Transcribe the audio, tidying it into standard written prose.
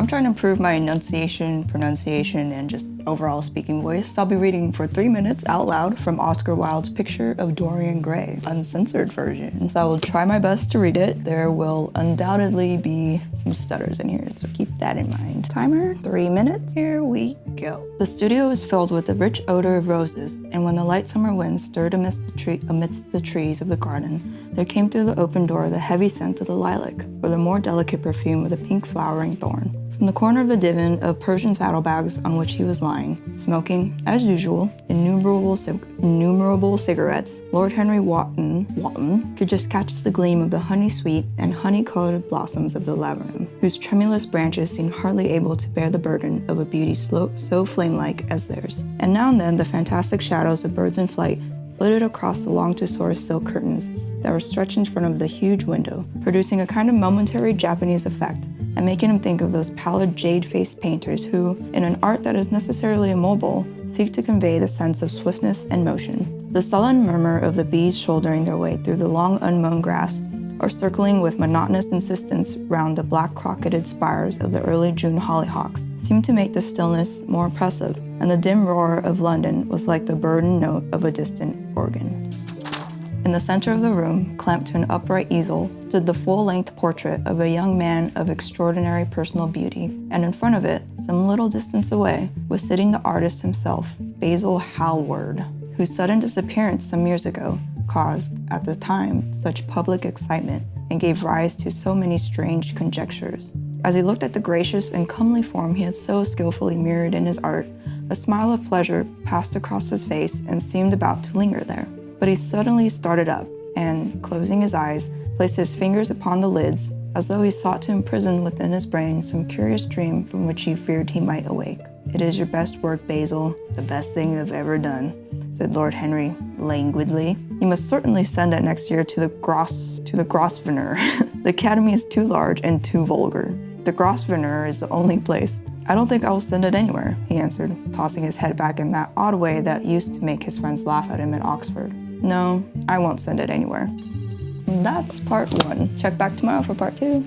trying to improve my enunciation, pronunciation, and just overall speaking voice, I'll be reading for 3 minutes out loud from Oscar Wilde's Picture of Dorian Gray, uncensored version. So I will try my best to read it. There will undoubtedly be some stutters in here, so keep that in mind. Timer, 3 minutes, here we go. The studio is filled with the rich odor of roses, and when the light summer wind stirred amidst the trees of the garden, there came through the open door the heavy scent of the lilac, or the more delicate perfume of the pink flowering thorn. From the corner of the divan of Persian saddlebags on which he was lying, smoking, as usual, innumerable cigarettes, Lord Henry Wotton could just catch the gleam of the honey-sweet and honey-colored blossoms of the laburnum, whose tremulous branches seemed hardly able to bear the burden of a beauty so flame-like as theirs. And now and then the fantastic shadows of birds in flight flitted across the long tussore silk curtains that were stretched in front of the huge window, producing a kind of momentary Japanese effect, and making him think of those pallid jade-faced painters who, in an art that is necessarily immobile, seek to convey the sense of swiftness and motion. The sullen murmur of the bees shouldering their way through the long unmown grass, or circling with monotonous insistence round the black crocketed spires of the early June hollyhocks, seemed to make the stillness more oppressive, and the dim roar of London was like the burdened note of a distant organ. In the center of the room, clamped to an upright easel, stood the full-length portrait of a young man of extraordinary personal beauty, and in front of it, some little distance away, was sitting the artist himself, Basil Hallward, whose sudden disappearance some years ago caused, at the time, such public excitement and gave rise to so many strange conjectures. As he looked at the gracious and comely form he had so skillfully mirrored in his art, a smile of pleasure passed across his face and seemed about to linger there. But he suddenly started up and, closing his eyes, placed his fingers upon the lids, as though he sought to imprison within his brain some curious dream from which he feared he might awake. "It is your best work, Basil, the best thing you have ever done," said Lord Henry languidly. "You must certainly send it next year to the Grosvenor. The Academy is too large and too vulgar. The Grosvenor is the only place." "I don't think I will send it anywhere," he answered, tossing his head back in that odd way that used to make his friends laugh at him at Oxford. "No, I won't send it anywhere." That's part 1. Check back tomorrow for part 2.